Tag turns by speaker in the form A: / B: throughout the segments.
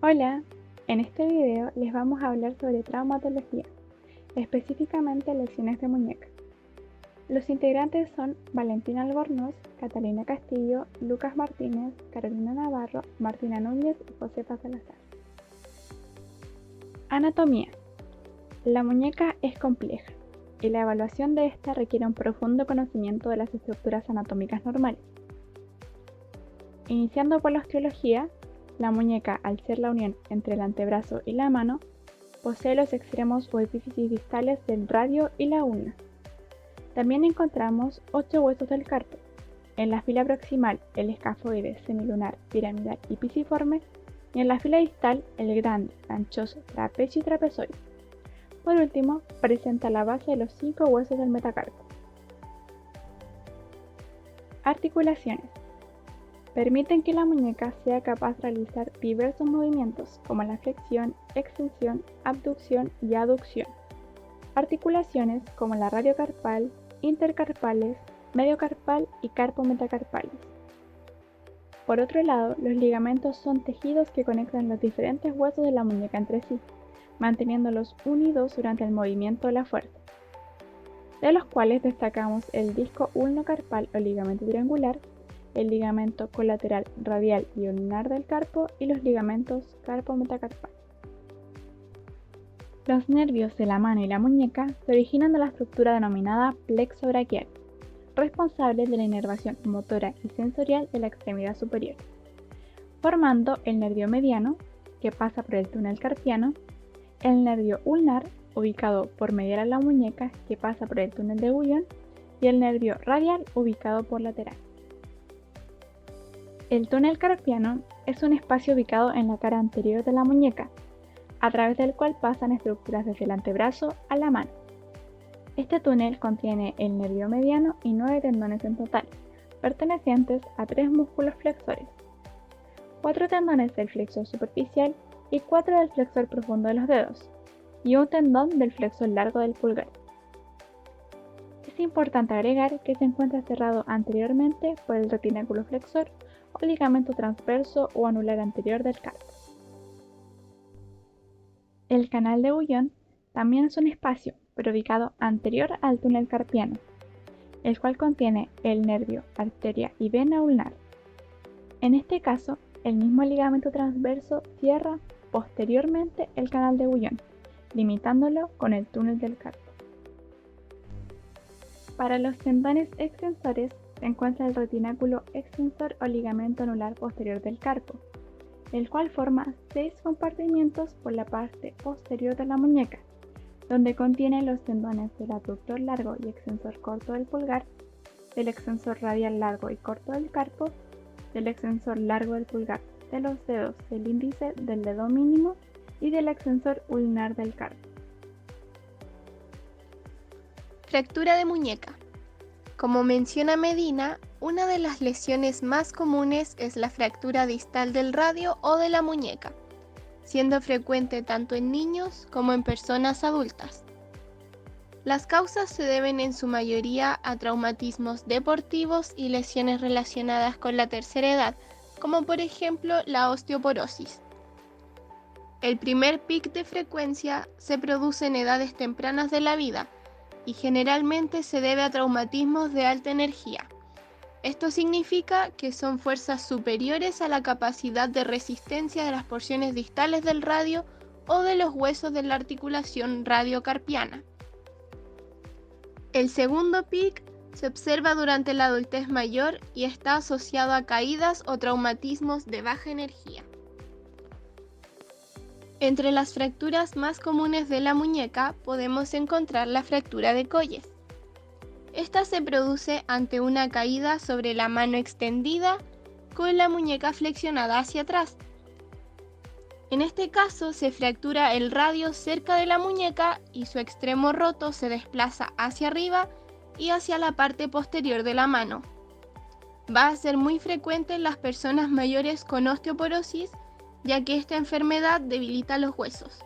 A: Hola, en este video les vamos a hablar sobre traumatología, específicamente lesiones de muñeca. Los integrantes son Valentina Albornoz, Catalina Castillo, Lucas Martínez, Carolina Navarro, Martina Núñez y Josefa Salazar. Anatomía. La muñeca es compleja y la evaluación de esta requiere un profundo conocimiento de las estructuras anatómicas normales. Iniciando por la osteología, la muñeca, al ser la unión entre el antebrazo y la mano, posee los extremos o epífisis distales del radio y la ulna. También encontramos 8 huesos del carpo. En la fila proximal, el escafoide, semilunar, piramidal y pisiforme, y en la fila distal, el grande, anchoso, trapecio y trapezoide. Por último, presenta la base de los 5 huesos del metacarpo. Articulaciones. Permiten que la muñeca sea capaz de realizar diversos movimientos como la flexión, extensión, abducción y aducción. Articulaciones como la radiocarpal, intercarpales, mediocarpal y carpometacarpales. Por otro lado, los ligamentos son tejidos que conectan los diferentes huesos de la muñeca entre sí, manteniéndolos unidos durante el movimiento o la fuerza, de los cuales destacamos el disco ulnocarpal o ligamento triangular, el ligamento colateral radial y ulnar del carpo y los ligamentos carpo-metacarpal. Los nervios de la mano y la muñeca se originan de la estructura denominada plexo braquial, responsable de la inervación motora y sensorial de la extremidad superior, formando el nervio mediano, que pasa por el túnel carpiano, el nervio ulnar, ubicado por medial a la muñeca, que pasa por el túnel de Guyon, y el nervio radial, ubicado por lateral. El túnel carpiano es un espacio ubicado en la cara anterior de la muñeca, a través del cual pasan estructuras desde el antebrazo a la mano. Este túnel contiene el nervio mediano y 9 tendones en total, pertenecientes a 3 músculos flexores, 4 tendones del flexor superficial y 4 del flexor profundo de los dedos, y un tendón del flexor largo del pulgar. Es importante agregar que se encuentra cerrado anteriormente por el retináculo flexor o ligamento transverso o anular anterior del carpo. El canal de Guyon también es un espacio, pero ubicado anterior al túnel carpiano, el cual contiene el nervio, arteria y vena ulnar. En este caso, el mismo ligamento transverso cierra posteriormente el canal de Guyon, limitándolo con el túnel del carpo. Para los tendones extensores se encuentra el retináculo extensor o ligamento anular posterior del carpo, el cual forma 6 compartimientos por la parte posterior de la muñeca, donde contiene los tendones del abductor largo y extensor corto del pulgar, del extensor radial largo y corto del carpo, del extensor largo del pulgar, de los dedos del índice del dedo mínimo y del extensor ulnar del carpo.
B: Fractura de muñeca. Como menciona Medina, una de las lesiones más comunes es la fractura distal del radio o de la muñeca, siendo frecuente tanto en niños como en personas adultas. Las causas se deben en su mayoría a traumatismos deportivos y lesiones relacionadas con la tercera edad, como por ejemplo la osteoporosis. El primer pic de frecuencia se produce en edades tempranas de la vida, y generalmente se debe a traumatismos de alta energía. Esto significa que son fuerzas superiores a la capacidad de resistencia de las porciones distales del radio o de los huesos de la articulación radiocarpiana. El segundo pic se observa durante la adultez mayor y está asociado a caídas o traumatismos de baja energía. Entre las fracturas más comunes de la muñeca podemos encontrar la fractura de Colles. Esta se produce ante una caída sobre la mano extendida con la muñeca flexionada hacia atrás. En este caso se fractura el radio cerca de la muñeca y su extremo roto se desplaza hacia arriba y hacia la parte posterior de la mano. Va a ser muy frecuente en las personas mayores con osteoporosis, ya que esta enfermedad debilita los huesos.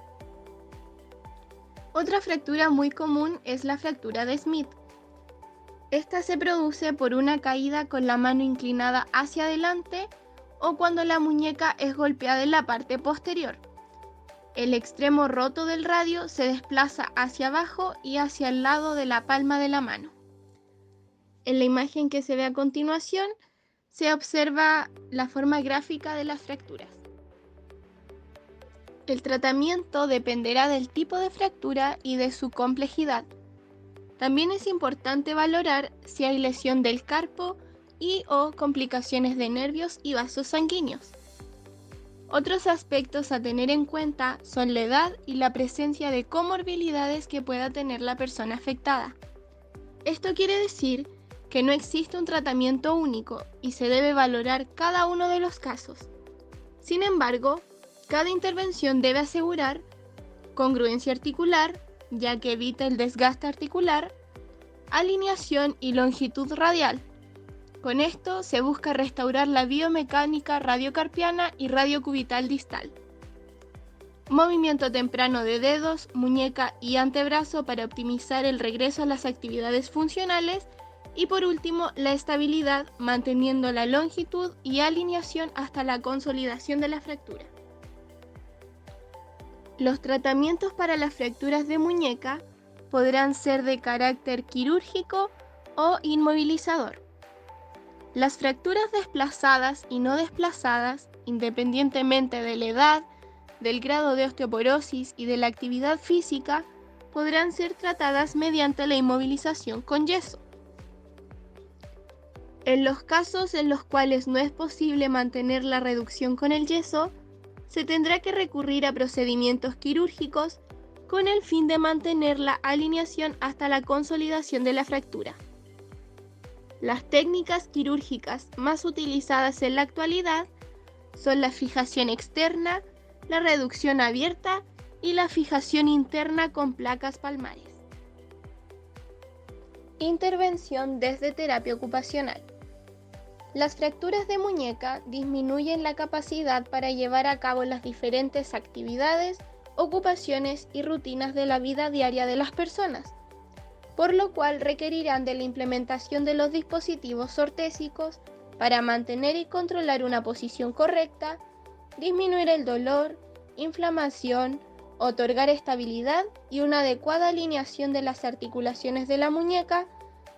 B: Otra fractura muy común es la fractura de Smith. Esta se produce por una caída con la mano inclinada hacia adelante o cuando la muñeca es golpeada en la parte posterior. El extremo roto del radio se desplaza hacia abajo y hacia el lado de la palma de la mano. En la imagen que se ve a continuación, se observa la forma gráfica de las fracturas. El tratamiento dependerá del tipo de fractura y de su complejidad. También es importante valorar si hay lesión del carpo y/o complicaciones de nervios y vasos sanguíneos. Otros aspectos a tener en cuenta son la edad y la presencia de comorbilidades que pueda tener la persona afectada. Esto quiere decir que no existe un tratamiento único y se debe valorar cada uno de los casos. Sin embargo, cada intervención debe asegurar congruencia articular, ya que evita el desgaste articular, alineación y longitud radial. Con esto se busca restaurar la biomecánica radiocarpiana y radiocubital distal. Movimiento temprano de dedos, muñeca y antebrazo para optimizar el regreso a las actividades funcionales y por último la estabilidad manteniendo la longitud y alineación hasta la consolidación de la fractura. Los tratamientos para las fracturas de muñeca podrán ser de carácter quirúrgico o inmovilizador. Las fracturas desplazadas y no desplazadas, independientemente de la edad, del grado de osteoporosis y de la actividad física, podrán ser tratadas mediante la inmovilización con yeso. En los casos en los cuales no es posible mantener la reducción con el yeso, se tendrá que recurrir a procedimientos quirúrgicos con el fin de mantener la alineación hasta la consolidación de la fractura. Las técnicas quirúrgicas más utilizadas en la actualidad son la fijación externa, la reducción abierta y la fijación interna con placas palmares. Intervención desde terapia ocupacional. Las fracturas de muñeca disminuyen la capacidad para llevar a cabo las diferentes actividades, ocupaciones y rutinas de la vida diaria de las personas, por lo cual requerirán de la implementación de los dispositivos ortésicos para mantener y controlar una posición correcta, disminuir el dolor, inflamación, otorgar estabilidad y una adecuada alineación de las articulaciones de la muñeca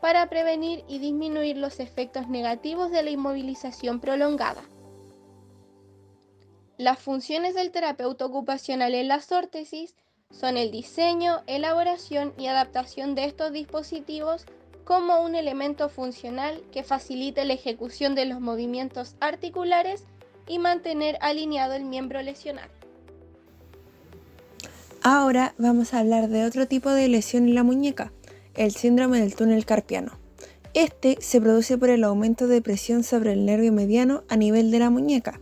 B: para prevenir y disminuir los efectos negativos de la inmovilización prolongada. Las funciones del terapeuta ocupacional en las órtesis son el diseño, elaboración y adaptación de estos dispositivos como un elemento funcional que facilite la ejecución de los movimientos articulares y mantener alineado el miembro lesionado.
C: Ahora vamos a hablar de otro tipo de lesión en la muñeca, el síndrome del túnel carpiano. Este se produce por el aumento de presión sobre el nervio mediano a nivel de la muñeca.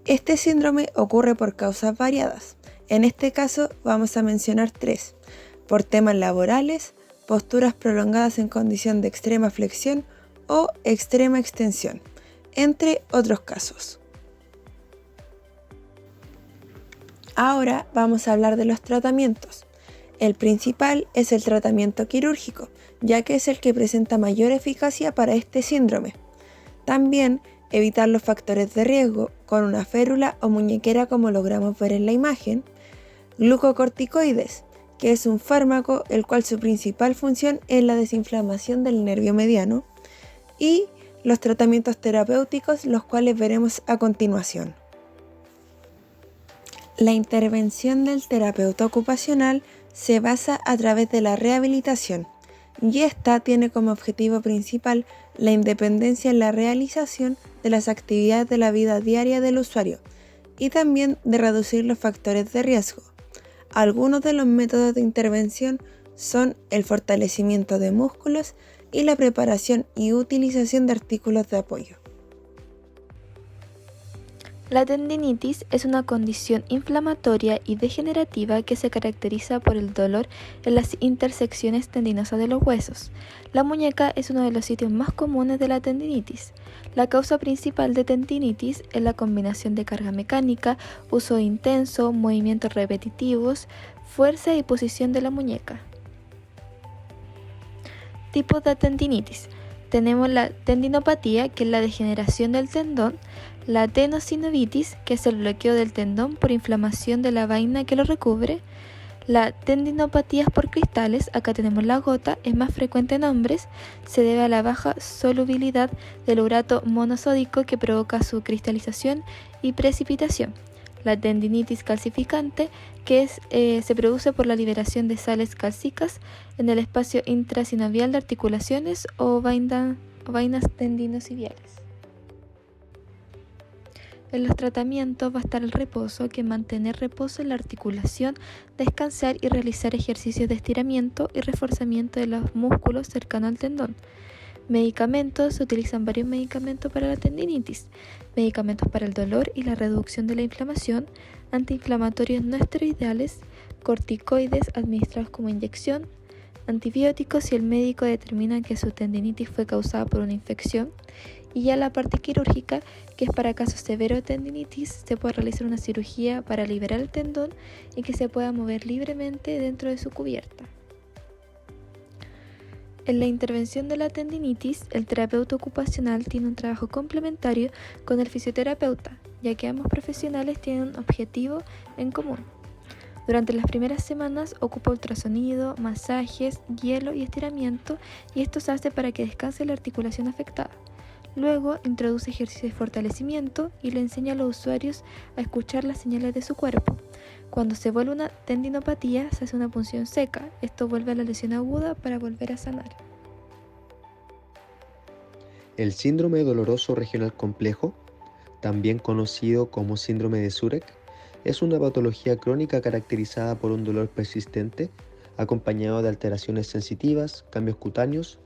C: Este síndrome ocurre por causas variadas. En este caso vamos a mencionar 3: por temas laborales, posturas prolongadas en condición de extrema flexión o extrema extensión, entre otros casos. Ahora vamos a hablar de los tratamientos. El principal es el tratamiento quirúrgico, ya que es el que presenta mayor eficacia para este síndrome. También evitar los factores de riesgo con una férula o muñequera como logramos ver en la imagen. Glucocorticoides, que es un fármaco el cual su principal función es la desinflamación del nervio mediano. Y los tratamientos terapéuticos, los cuales veremos a continuación. La intervención del terapeuta ocupacional se basa a través de la rehabilitación y esta tiene como objetivo principal la independencia en la realización de las actividades de la vida diaria del usuario y también de reducir los factores de riesgo. Algunos de los métodos de intervención son el fortalecimiento de músculos y la preparación y utilización de artículos de apoyo.
D: La tendinitis es una condición inflamatoria y degenerativa que se caracteriza por el dolor en las intersecciones tendinosas de los huesos. La muñeca es uno de los sitios más comunes de la tendinitis. La causa principal de tendinitis es la combinación de carga mecánica, uso intenso, movimientos repetitivos, fuerza y posición de la muñeca. Tipos de tendinitis. Tenemos la tendinopatía, que es la degeneración del tendón, la tenosinovitis, que es el bloqueo del tendón por inflamación de la vaina que lo recubre, la tendinopatías por cristales, acá tenemos la gota, es más frecuente en hombres, se debe a la baja solubilidad del urato monosódico que provoca su cristalización y precipitación. La tendinitis calcificante, que se produce por la liberación de sales cálcicas en el espacio intrasinovial de articulaciones o vainas tendinosiviales. En los tratamientos va a estar el reposo, que es mantener reposo en la articulación, descansar y realizar ejercicios de estiramiento y reforzamiento de los músculos cercanos al tendón. Medicamentos: se utilizan varios medicamentos para la tendinitis, medicamentos para el dolor y la reducción de la inflamación, antiinflamatorios no esteroidales, corticoides administrados como inyección, antibióticos si el médico determina que su tendinitis fue causada por una infección, y ya la parte quirúrgica, que es para casos severos de tendinitis, se puede realizar una cirugía para liberar el tendón y que se pueda mover libremente dentro de su cubierta. En la intervención de la tendinitis, el terapeuta ocupacional tiene un trabajo complementario con el fisioterapeuta, ya que ambos profesionales tienen un objetivo en común. Durante las primeras semanas ocupa ultrasonido, masajes, hielo y estiramiento, y esto se hace para que descanse la articulación afectada. Luego introduce ejercicios de fortalecimiento y le enseña a los usuarios a escuchar las señales de su cuerpo. Cuando se vuelve una tendinopatía, se hace una punción seca. Esto vuelve a la lesión aguda para volver a sanar.
E: El síndrome doloroso regional complejo, también conocido como síndrome de Surek, es una patología crónica caracterizada por un dolor persistente, acompañado de alteraciones sensitivas, cambios cutáneos,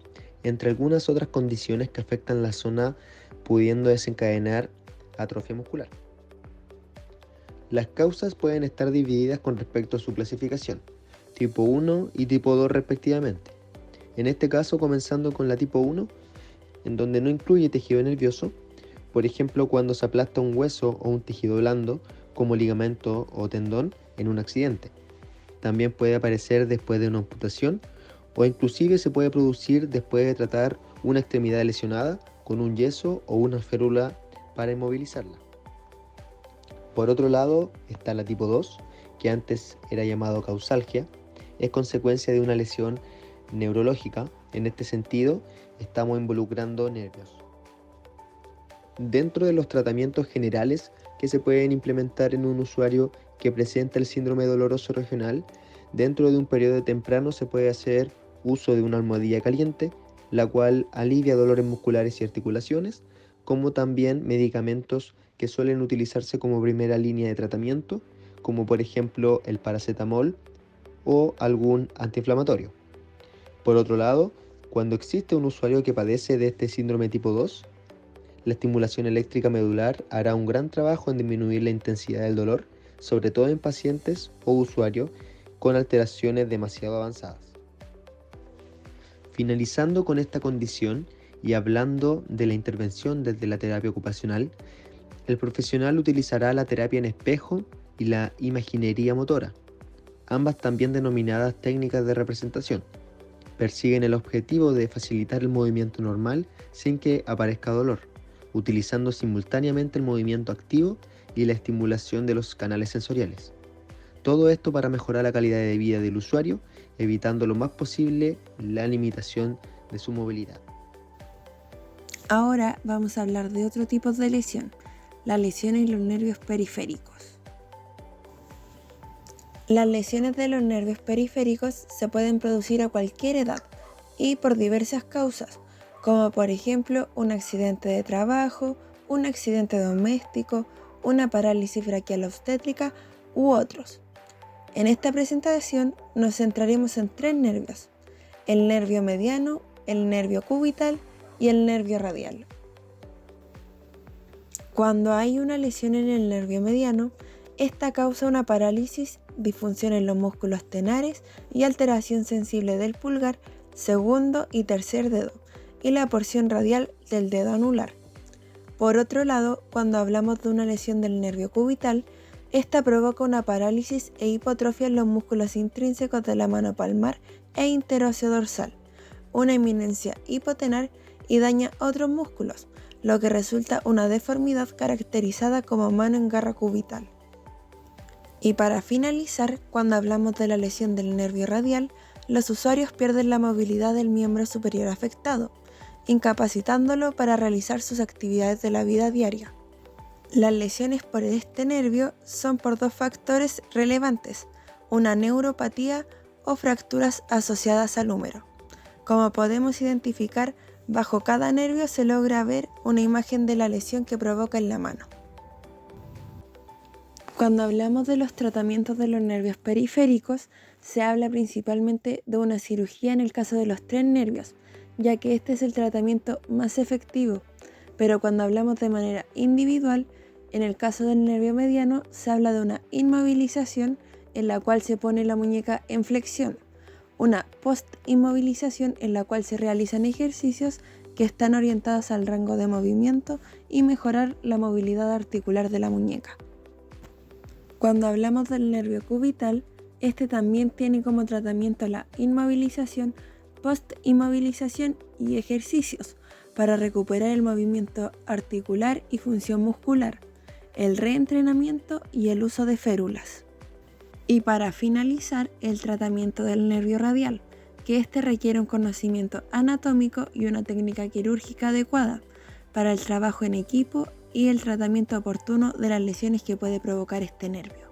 E: entre algunas otras condiciones que afectan la zona, pudiendo desencadenar atrofia muscular. Las causas pueden estar divididas con respecto a su clasificación, tipo 1 y tipo 2 respectivamente. En este caso, comenzando con la tipo 1, en donde no incluye tejido nervioso, por ejemplo cuando se aplasta un hueso o un tejido blando, como ligamento o tendón, en un accidente. También puede aparecer después de una amputación, o inclusive se puede producir después de tratar una extremidad lesionada con un yeso o una férula para inmovilizarla. Por otro lado está la tipo 2, que antes era llamado causalgia, es consecuencia de una lesión neurológica. En este sentido, estamos involucrando nervios. Dentro de los tratamientos generales que se pueden implementar en un usuario que presenta el síndrome doloroso regional, dentro de un periodo temprano se puede hacer uso de una almohadilla caliente, la cual alivia dolores musculares y articulaciones, como también medicamentos que suelen utilizarse como primera línea de tratamiento, como por ejemplo el paracetamol o algún antiinflamatorio. Por otro lado, cuando existe un usuario que padece de este síndrome tipo 2, la estimulación eléctrica medular hará un gran trabajo en disminuir la intensidad del dolor, sobre todo en pacientes o usuarios con alteraciones demasiado avanzadas. Finalizando con esta condición y hablando de la intervención desde la terapia ocupacional, el profesional utilizará la terapia en espejo y la imaginería motora, ambas también denominadas técnicas de representación. Persiguen el objetivo de facilitar el movimiento normal sin que aparezca dolor, utilizando simultáneamente el movimiento activo y la estimulación de los canales sensoriales. Todo esto para mejorar la calidad de vida del usuario, evitando lo más posible la limitación de su movilidad.
C: Ahora vamos a hablar de otro tipo de lesión, la lesión en los nervios periféricos. Las lesiones de los nervios periféricos se pueden producir a cualquier edad y por diversas causas, como por ejemplo un accidente de trabajo, un accidente doméstico, una parálisis braquial obstétrica u otros. En esta presentación nos centraremos en 3 nervios: el nervio mediano, el nervio cubital y el nervio radial. Cuando hay una lesión en el nervio mediano, esta causa una parálisis, disfunción en los músculos tenares y alteración sensible del pulgar, segundo y tercer dedo, y la porción radial del dedo anular. Por otro lado, cuando hablamos de una lesión del nervio cubital, esta provoca una parálisis e hipotrofia en los músculos intrínsecos de la mano palmar e interosseo dorsal, una eminencia hipotenar y daña otros músculos, lo que resulta una deformidad caracterizada como mano en garra cubital. Y para finalizar, cuando hablamos de la lesión del nervio radial, los usuarios pierden la movilidad del miembro superior afectado, incapacitándolo para realizar sus actividades de la vida diaria. Las lesiones por este nervio son por dos factores relevantes, una neuropatía o fracturas asociadas al húmero. Como podemos identificar, bajo cada nervio se logra ver una imagen de la lesión que provoca en la mano. Cuando hablamos de los tratamientos de los nervios periféricos, se habla principalmente de una cirugía en el caso de los 3 nervios, ya que este es el tratamiento más efectivo, pero cuando hablamos de manera individual, en el caso del nervio mediano se habla de una inmovilización en la cual se pone la muñeca en flexión, una post-inmovilización en la cual se realizan ejercicios que están orientados al rango de movimiento y mejorar la movilidad articular de la muñeca. Cuando hablamos del nervio cubital, este también tiene como tratamiento la inmovilización, post-inmovilización y ejercicios para recuperar el movimiento articular y función muscular, el reentrenamiento y el uso de férulas. Y para finalizar, el tratamiento del nervio radial, que este requiere un conocimiento anatómico y una técnica quirúrgica adecuada para el trabajo en equipo y el tratamiento oportuno de las lesiones que puede provocar este nervio.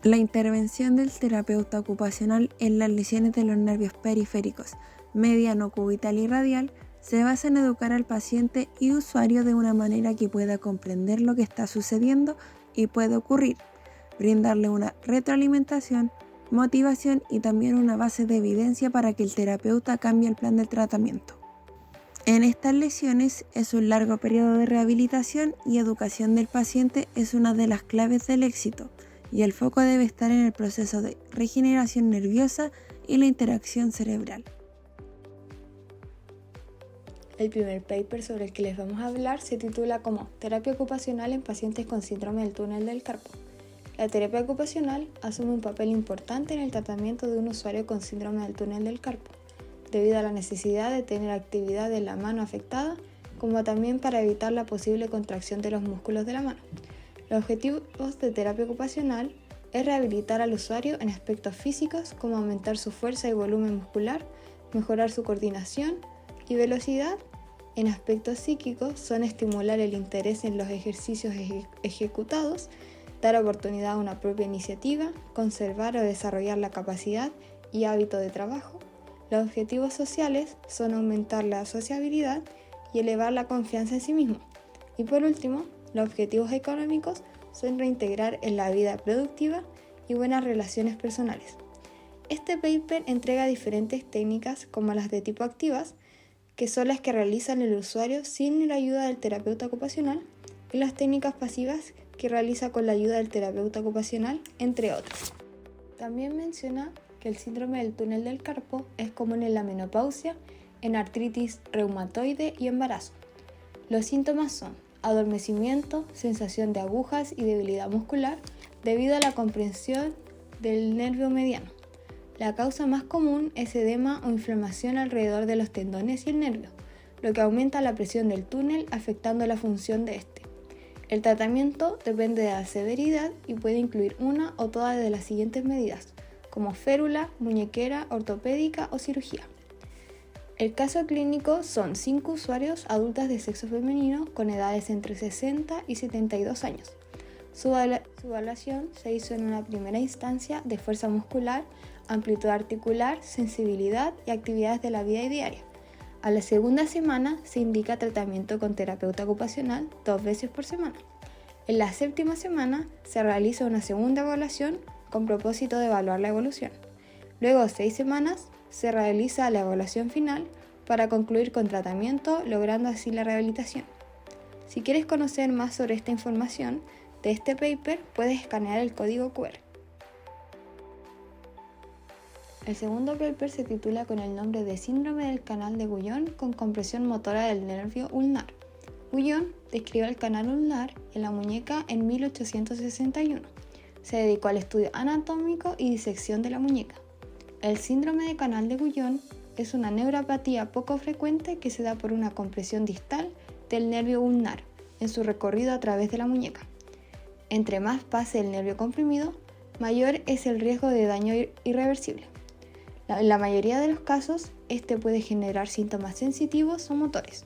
C: La intervención del terapeuta ocupacional en las lesiones de los nervios periféricos, mediano, cubital y radial se basa en educar al paciente y usuario de una manera que pueda comprender lo que está sucediendo y puede ocurrir, brindarle una retroalimentación, motivación y también una base de evidencia para que el terapeuta cambie el plan de tratamiento. En estas lesiones es un largo periodo de rehabilitación y educación del paciente es una de las claves del éxito, y el foco debe estar en el proceso de regeneración nerviosa y la interacción cerebral.
F: El primer paper sobre el que les vamos a hablar se titula como Terapia ocupacional en pacientes con síndrome del túnel del carpo. La terapia ocupacional asume un papel importante en el tratamiento de un usuario con síndrome del túnel del carpo, debido a la necesidad de tener actividad de la mano afectada, como también para evitar la posible contracción de los músculos de la mano. Los objetivos de terapia ocupacional es rehabilitar al usuario en aspectos físicos como aumentar su fuerza y volumen muscular, mejorar su coordinación y velocidad. En aspectos psíquicos son estimular el interés en los ejercicios ejecutados, dar oportunidad a una propia iniciativa, conservar o desarrollar la capacidad y hábito de trabajo. Los objetivos sociales son aumentar la sociabilidad y elevar la confianza en sí mismo. Y por último, los objetivos económicos son reintegrar en la vida productiva y buenas relaciones personales. Este paper entrega diferentes técnicas como las de tipo activas, que son las que realizan el usuario sin la ayuda del terapeuta ocupacional, y las técnicas pasivas que realiza con la ayuda del terapeuta ocupacional, entre otros. También menciona que el síndrome del túnel del carpo es común en la menopausia, en artritis reumatoide y embarazo. Los síntomas son adormecimiento, sensación de agujas y debilidad muscular debido a la compresión del nervio mediano. La causa más común es edema o inflamación alrededor de los tendones y el nervio, lo que aumenta la presión del túnel afectando la función de este. El tratamiento depende de la severidad y puede incluir una o todas de las siguientes medidas, como férula, muñequera, ortopédica o cirugía. El caso clínico son 5 usuarios adultas de sexo femenino con edades entre 60 y 72 años. Su evaluación se hizo en una primera instancia de fuerza muscular, amplitud articular, sensibilidad y actividades de la vida diaria. A la segunda semana se indica tratamiento con terapeuta ocupacional 2 veces por semana. En la 7ª semana se realiza una segunda evaluación con propósito de evaluar la evolución. Luego de 6 semanas se realiza la evaluación final para concluir con tratamiento, logrando así la rehabilitación. Si quieres conocer más sobre esta información de este paper, puedes escanear el código QR. El segundo paper se titula con el nombre de Síndrome del canal de Guyon con compresión motora del nervio ulnar. Guyon describió el canal ulnar en la muñeca en 1861. Se dedicó al estudio anatómico y disección de la muñeca. El síndrome de canal de Guyon es una neuropatía poco frecuente que se da por una compresión distal del nervio ulnar en su recorrido a través de la muñeca. Entre más pase el nervio comprimido, mayor es el riesgo de daño irreversible. En la mayoría de los casos, este puede generar síntomas sensitivos o motores.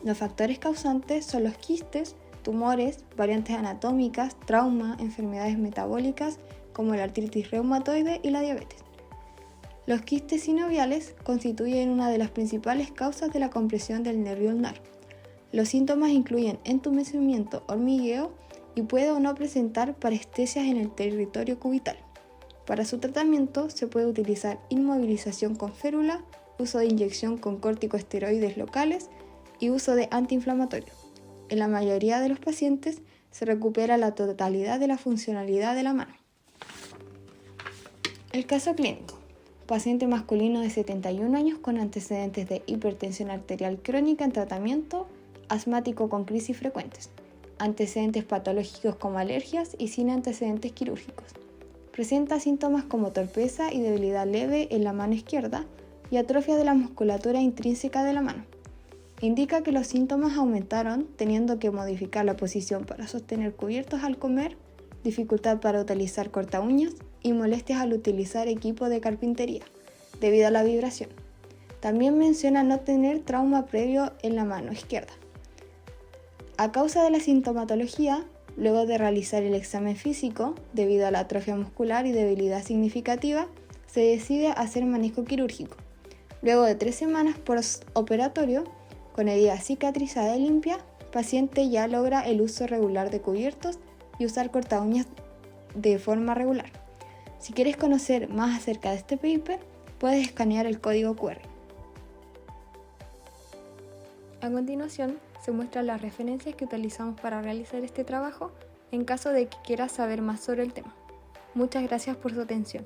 F: Los factores causantes son los quistes, tumores, variantes anatómicas, trauma, enfermedades metabólicas como la artritis reumatoide y la diabetes. Los quistes sinoviales constituyen una de las principales causas de la compresión del nervio ulnar. Los síntomas incluyen entumecimiento, hormigueo y puede o no presentar parestesias en el territorio cubital. Para su tratamiento se puede utilizar inmovilización con férula, uso de inyección con corticosteroides locales y uso de antiinflamatorios. En la mayoría de los pacientes se recupera la totalidad de la funcionalidad de la mano. El caso clínico. Paciente masculino de 71 años con antecedentes de hipertensión arterial crónica en tratamiento, asmático con crisis frecuentes, antecedentes patológicos como alergias y sin antecedentes quirúrgicos. Presenta síntomas como torpeza y debilidad leve en la mano izquierda y atrofia de la musculatura intrínseca de la mano. Indica que los síntomas aumentaron teniendo que modificar la posición para sostener cubiertos al comer, dificultad para utilizar corta uñas y molestias al utilizar equipo de carpintería, debido a la vibración. También menciona no tener trauma previo en la mano izquierda. A causa de la sintomatología, luego de realizar el examen físico, debido a la atrofia muscular y debilidad significativa, se decide hacer manejo quirúrgico. Luego de 3 semanas postoperatorio, con herida cicatrizada y limpia, el paciente ya logra el uso regular de cubiertos y usar corta uñas de forma regular. Si quieres conocer más acerca de este paper, puedes escanear el código QR. A continuación, se muestran las referencias que utilizamos para realizar este trabajo en caso de que quieras saber más sobre el tema. Muchas gracias por su atención.